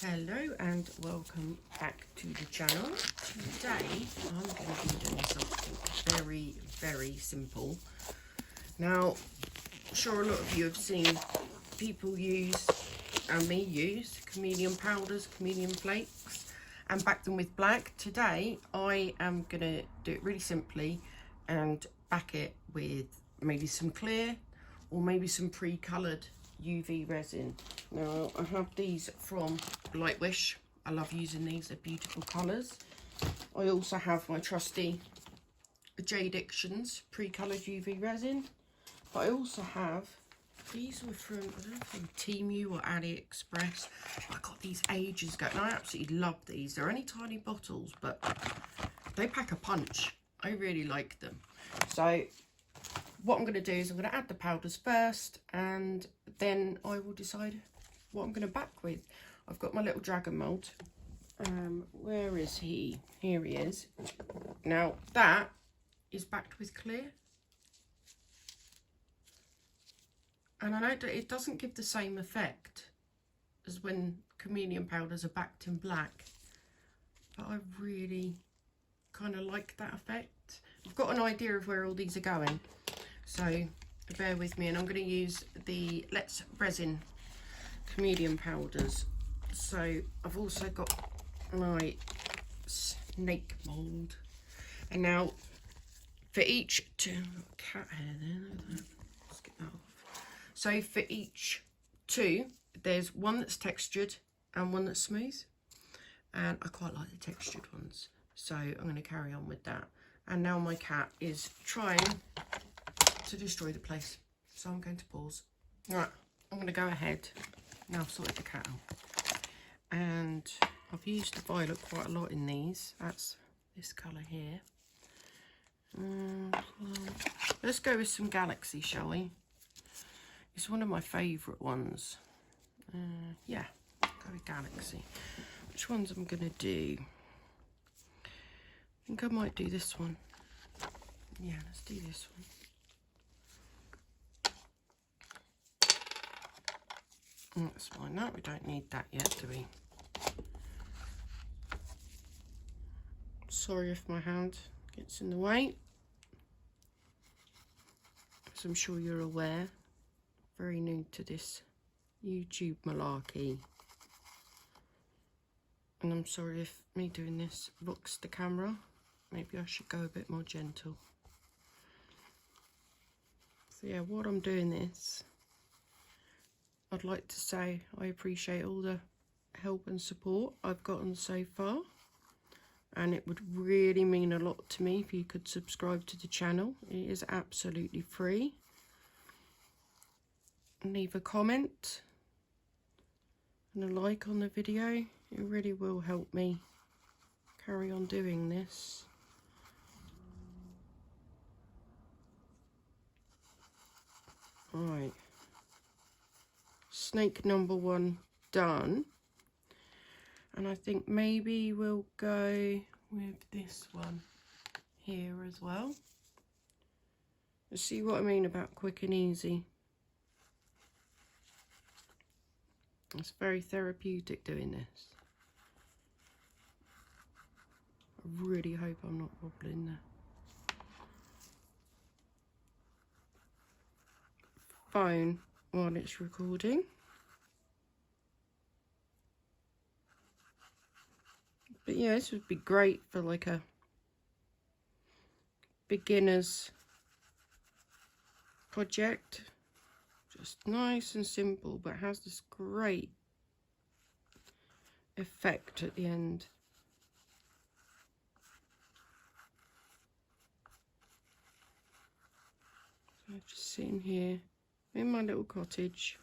Hello and welcome back to the channel. Today I'm going to be doing something very simple. Now, I'm sure a lot of you have seen people use, and me use, chameleon powders, chameleon flakes, and back them with black. Today I am going to do it really simply and back it with maybe some clear or maybe some pre-coloured UV resin. Now I have these from Lightwish. I love using these, they're beautiful colours. I also have my trusty Jade Dictions pre-coloured UV resin, but I also have, these were from, I don't know, from Temu or AliExpress. I got these ages ago and I absolutely love these. They're only tiny bottles, but they pack a punch. I really like them. So what I'm going to do is I'm going to add the powders first, and then I will decide what I'm going to back with. I've got my little dragon mould. Where is he? Here he is. Now that is backed with clear. And I know that it doesn't give the same effect as when chameleon powders are backed in black, but I really kind of like that effect. I've got an idea of where all these are going, so bear with me. And I'm going to use the Let's Resin chameleon powders. So I've also got my snake mould, and now for each cat hair there, let's get that off. So for each two, there's one that's textured and one that's smooth, and I quite like the textured ones, so I'm going to carry on with that. And now my cat is trying to destroy the place, so I'm going to pause. Right, I'm going to go ahead. Now I've sorted the cat out, and I've used the violet quite a lot in these. That's this colour here. Let's go with some Galaxy, shall we? It's one of my favourite ones. Yeah, go with Galaxy. Which ones I'm going to do? I think I might do this one. Yeah, let's do this one. That's fine. No, we don't need that yet, do we? Sorry if my hand gets in the way. As I'm sure you're aware, very new to this YouTube malarkey. And I'm sorry if me doing this rocks the camera. Maybe I should go a bit more gentle. So yeah, while I'm doing this, I'd like to say I appreciate all the help and support I've gotten so far, and it would really mean a lot to me if you could subscribe to the channel. It is absolutely free. Leave a comment and a like on the video. It really will help me carry on doing this. Right, snake number one done, and I think maybe we'll go with this one here as well. Let's see what I mean about quick and easy. It's very therapeutic doing this. I really hope I'm not wobbling there. Phone while it's recording. But yeah, this would be great for like a beginner's project. Just nice and simple, but has this great effect at the end. So I'm just sitting here in my little cottage.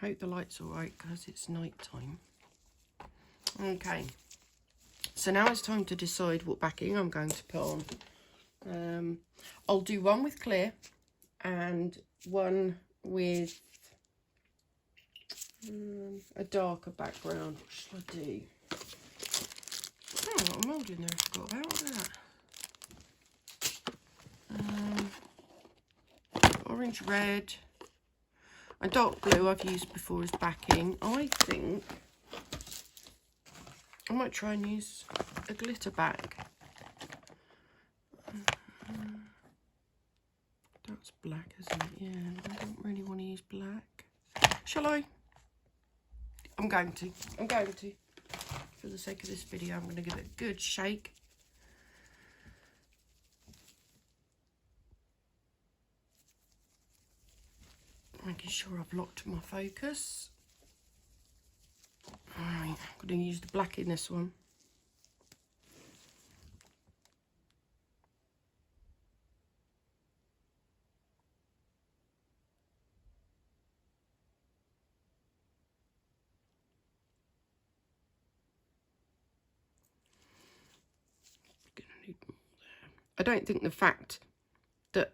Hope the light's alright because it's night time. Okay, so now it's time to decide what backing I'm going to put on. I'll do one with clear and one with a darker background. What should I do? Oh, I've got a mould in there I forgot about. Look at that. Orange red. My dark blue I've used before as backing. I think I might try and use a glitter back. That's black, isn't it? Yeah, I don't really want to use black. Shall I? I'm going to. For the sake of this video, I'm going to give it a good shake. Making sure I've locked my focus. Alright, I'm going to use the black in this one. I don't think the fact that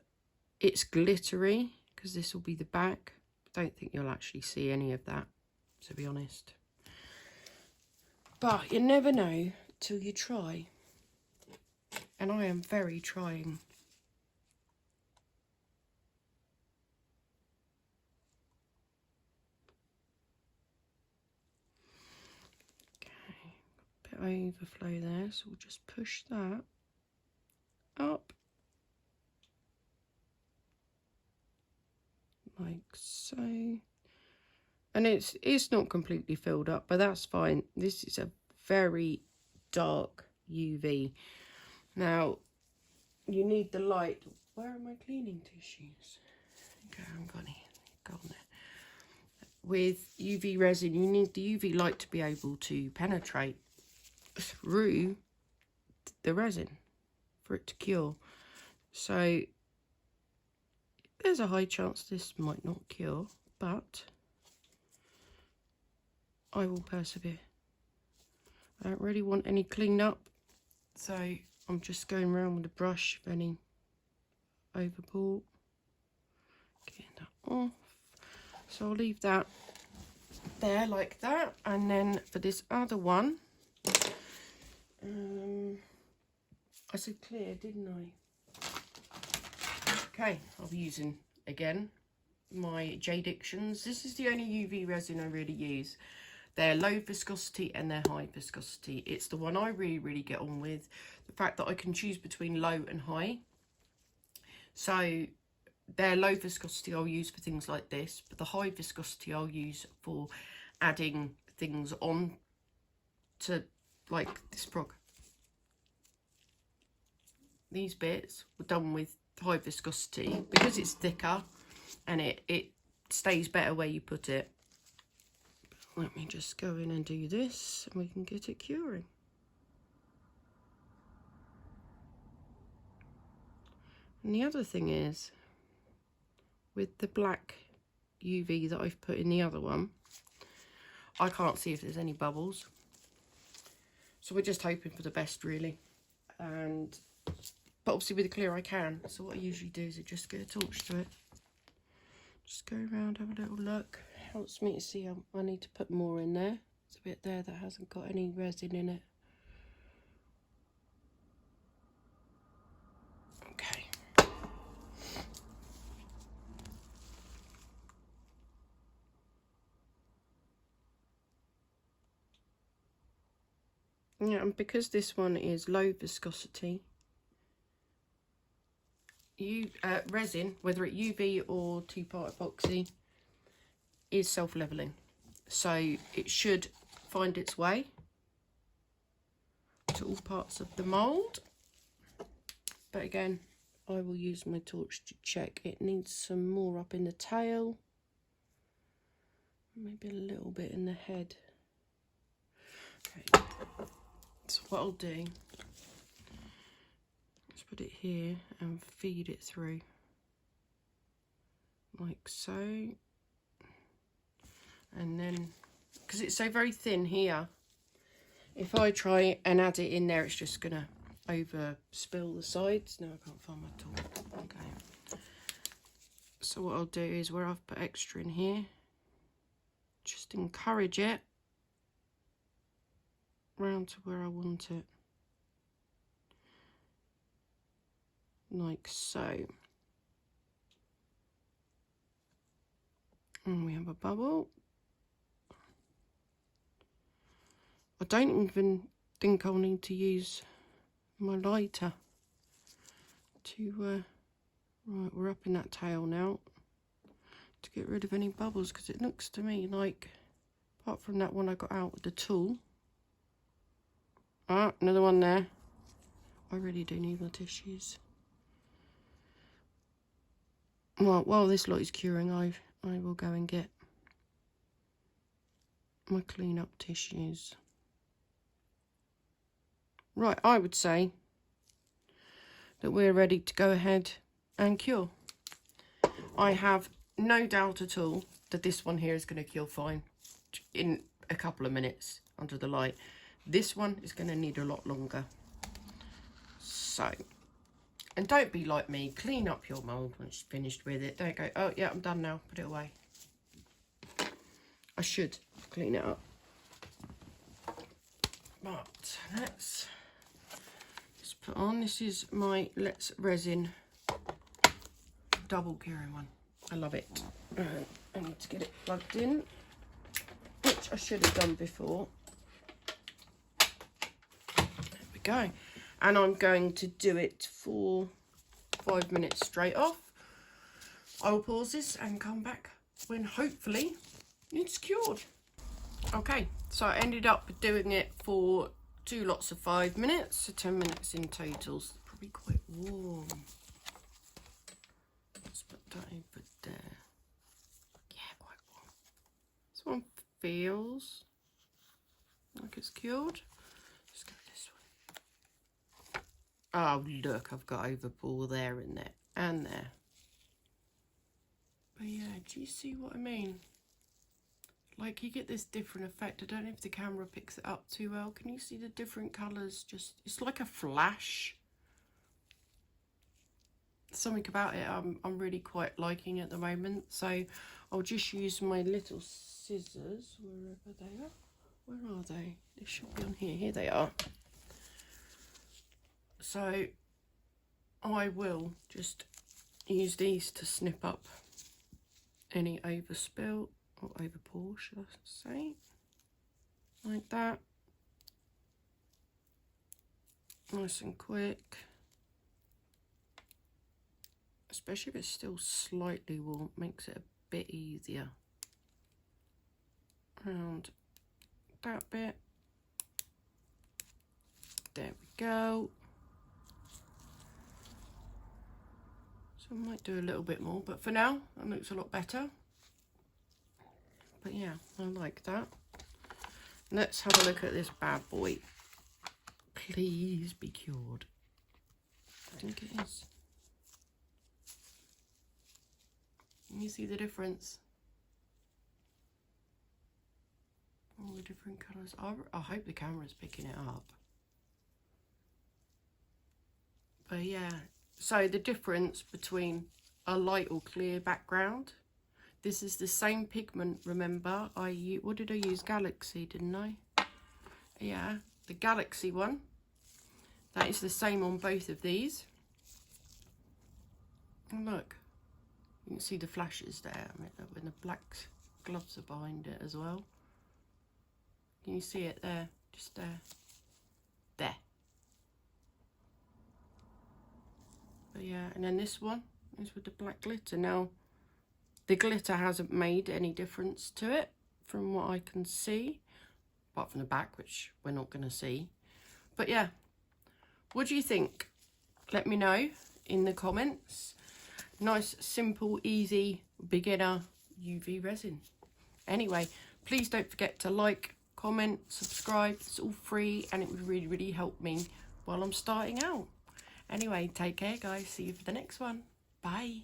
it's glittery, because this will be the back, I don't think you'll actually see any of that, to be honest. But you never know till you try. And I am very trying. Okay, a bit of overflow there, so we'll just push that up. Like so. And it's not completely filled up, but that's fine. This is a very dark UV. Now, you need the light. Where are my cleaning tissues? Okay, I haven't got any. Go on there. With UV resin, you need the UV light to be able to penetrate through the resin for it to cure. So, there's a high chance this might not cure, but I will persevere. I don't really want any clean up, so I'm just going around with a brush of any overbought. Getting that off. So I'll leave that there like that, and then for this other one, I said clear, didn't I? Okay, I'll be using again my Jadictions. This is the only UV resin I really use. They're low viscosity and they're high viscosity. It's the one I really get on with. The fact that I can choose between low and high. So their low viscosity I'll use for things like this, but the high viscosity I'll use for adding things on to, like this prog. These bits were done with high viscosity because it's thicker and it stays better where you put it. Let me just go in and do this and we can get it curing. And the other thing is, with the black UV that I've put in the other one, I can't see if there's any bubbles. So we're just hoping for the best, really. But obviously with the clear I can. So what I usually do is I just get a torch to it. Just go around, have a little look. Helps me to see I need to put more in there. There's a bit there that hasn't got any resin in it. Okay. Yeah, and because this one is low viscosity, resin, whether it UV or two-part epoxy, is self-leveling. So it should find its way to all parts of the mould. But again, I will use my torch to check. It needs some more up in the tail. Maybe a little bit in the head. Okay. So what I'll do is put it here and feed it through. Like so. And then, because it's so very thin here, if I try and add it in there, it's just going to over spill the sides. No, I can't find my tool. Okay. So what I'll do is where I've put extra in here, just encourage it round to where I want it. Like so. And we have a bubble. I don't even think I'll need to use my lighter to, right, we're up in that tail now, to get rid of any bubbles, because it looks to me like, apart from that one I got out with the tool. Ah, another one there. I really do need my tissues. Well, while this lot is curing, I will go and get my clean up tissues. Right, I would say that we're ready to go ahead and cure. I have no doubt at all that this one here is going to cure fine in a couple of minutes under the light. This one is going to need a lot longer. So, and don't be like me, clean up your mould once you're finished with it. Don't go, oh yeah, I'm done now, put it away. I should clean it up. But let's just put on, this is my Let's Resin double curing one. I love it. I need to get it plugged in, which I should have done before. There we go. And I'm going to do it for 5 minutes straight off. I will pause this and come back when hopefully it's cured. Okay, so I ended up doing it for 2 lots of 5 minutes, so 10 minutes in total. So probably quite warm. Let's put that over there. Yeah, quite warm. This one feels like it's cured. Let's go this one. Oh look, I've got overpour there and there and there. But yeah, do you see what I mean? Like, you get this different effect. I don't know if the camera picks it up too well. Can you see the different colours? Just, it's like a flash. Something about it I'm really quite liking at the moment. So I'll just use my little scissors wherever they are. Where are they? They should be on here. Here they are. So I will just use these to snip up any overspill. Or overpour, should I say, like that, nice and quick, especially if it's still slightly warm, makes it a bit easier. Around that bit, there we go. So I might do a little bit more, but for now that looks a lot better. But yeah, I like that. Let's have a look at this bad boy. Please be cured. I think it is. Can you see the difference? All the different colours. I hope the camera's picking it up. But yeah, so the difference between a light or clear background. This is the same pigment, remember. What did I use? Galaxy, didn't I? Yeah, the Galaxy one. That is the same on both of these. And look, you can see the flashes there. I mean, when the black gloves are behind it as well. Can you see it there? Just there. There. But yeah, and then this one is with the black glitter. Now, the glitter hasn't made any difference to it from what I can see, apart from the back, which we're not going to see. But yeah, what do you think? Let me know in the comments. Nice, simple, easy, beginner UV resin. Anyway, please don't forget to like, comment, subscribe. It's all free and it would really, really help me while I'm starting out. Anyway, take care, guys. See you for the next one. Bye.